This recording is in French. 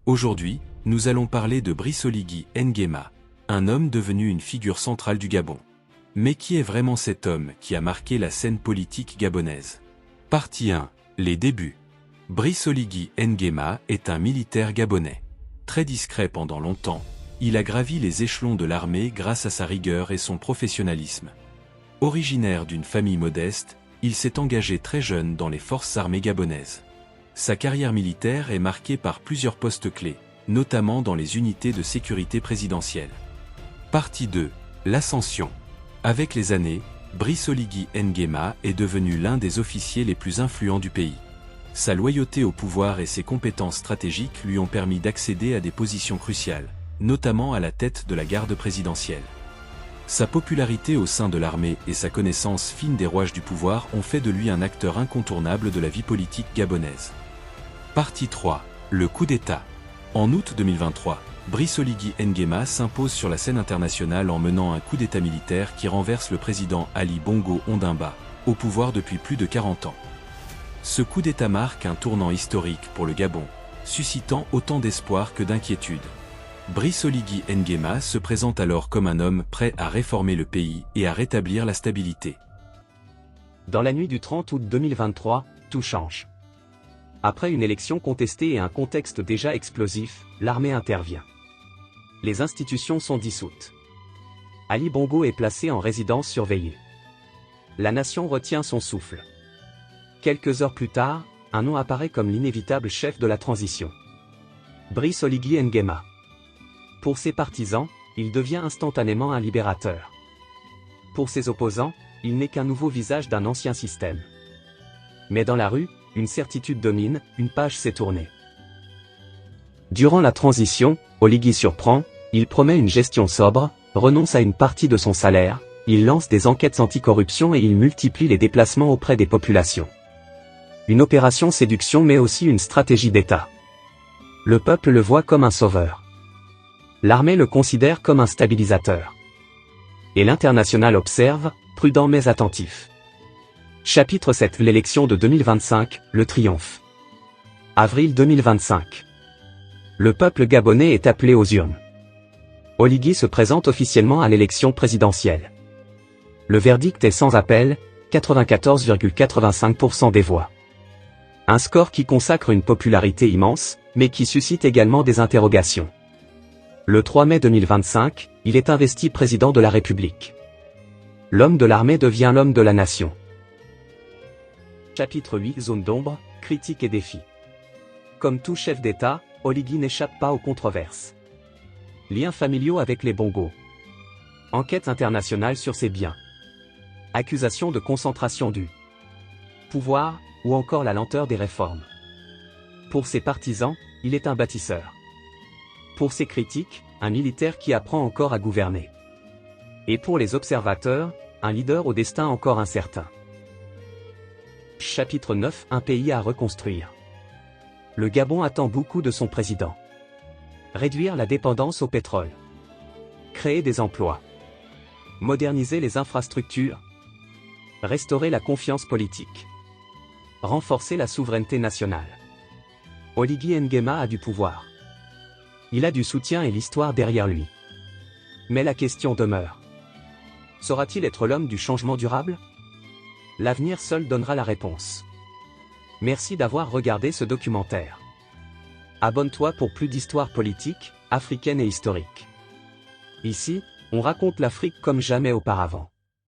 Aujourd'hui, nous allons parler de Brice Oligui Nguema, un homme devenu une figure centrale du Gabon. Mais qui est vraiment cet homme qui a marqué la scène politique gabonaise? Partie 1. Les débuts. Brice Oligui Nguema est un militaire gabonais. Très discret pendant longtemps, il a gravi les échelons de l'armée grâce à sa rigueur et son professionnalisme. Originaire d'une famille modeste, il s'est engagé très jeune dans les forces armées gabonaises. Sa carrière militaire est marquée par plusieurs postes clés, notamment dans les unités de sécurité présidentielle. Partie 2. L'ascension. Avec les années, Brice Oligui Nguema est devenu l'un des officiers les plus influents du pays. Sa loyauté au pouvoir et ses compétences stratégiques lui ont permis d'accéder à des positions cruciales, notamment à la tête de la garde présidentielle. Sa popularité au sein de l'armée et sa connaissance fine des rouages du pouvoir ont fait de lui un acteur incontournable de la vie politique gabonaise. Partie 3. Le coup d'État. En août 2023, Brice Oligui Nguema s'impose sur la scène internationale en menant un coup d'État militaire qui renverse le président Ali Bongo Ondimba, au pouvoir depuis plus de 40 ans. Ce coup d'État marque un tournant historique pour le Gabon, suscitant autant d'espoir que d'inquiétude. Brice Oligui Nguema se présente alors comme un homme prêt à réformer le pays et à rétablir la stabilité. Dans la nuit du 30 août 2023, tout change. Après une élection contestée et un contexte déjà explosif, l'armée intervient. Les institutions sont dissoutes. Ali Bongo est placé en résidence surveillée. La nation retient son souffle. Quelques heures plus tard, un nom apparaît comme l'inévitable chef de la transition. Brice Oligui Nguema. Pour ses partisans, il devient instantanément un libérateur. Pour ses opposants, il n'est qu'un nouveau visage d'un ancien système. Mais dans la rue, une certitude domine, une page s'est tournée. Durant la transition, Oligui surprend, il promet une gestion sobre, renonce à une partie de son salaire, il lance des enquêtes anticorruption et il multiplie les déplacements auprès des populations. Une opération séduction mais aussi une stratégie d'État. Le peuple le voit comme un sauveur. L'armée le considère comme un stabilisateur. Et l'international observe, prudent mais attentif. Chapitre 7. L'élection de 2025, le triomphe. Avril 2025. Le peuple gabonais est appelé aux urnes. Oligui se présente officiellement à l'élection présidentielle. Le verdict est sans appel, 94,85% des voix. Un score qui consacre une popularité immense, mais qui suscite également des interrogations. Le 3 mai 2025, il est investi président de la République. L'homme de l'armée devient l'homme de la nation. Chapitre 8. Zone d'ombre, critiques et défis. Comme tout chef d'État, Oligui n'échappe pas aux controverses. Liens familiaux avec les Bongo. Enquête internationale sur ses biens. Accusation de concentration du pouvoir, ou encore la lenteur des réformes. Pour ses partisans, il est un bâtisseur. Pour ses critiques, un militaire qui apprend encore à gouverner. Et pour les observateurs, un leader au destin encore incertain. Chapitre 9. Un pays à reconstruire. Le Gabon attend beaucoup de son président. Réduire la dépendance au pétrole. Créer des emplois. Moderniser les infrastructures. Restaurer la confiance politique. Renforcer la souveraineté nationale. Oligui Nguema a du pouvoir. Il a du soutien et l'histoire derrière lui. Mais la question demeure. Saura-t-il être l'homme du changement durable? L'avenir seul donnera la réponse. Merci d'avoir regardé ce documentaire. Abonne-toi pour plus d'histoires politiques, africaines et historiques. Ici, on raconte l'Afrique comme jamais auparavant.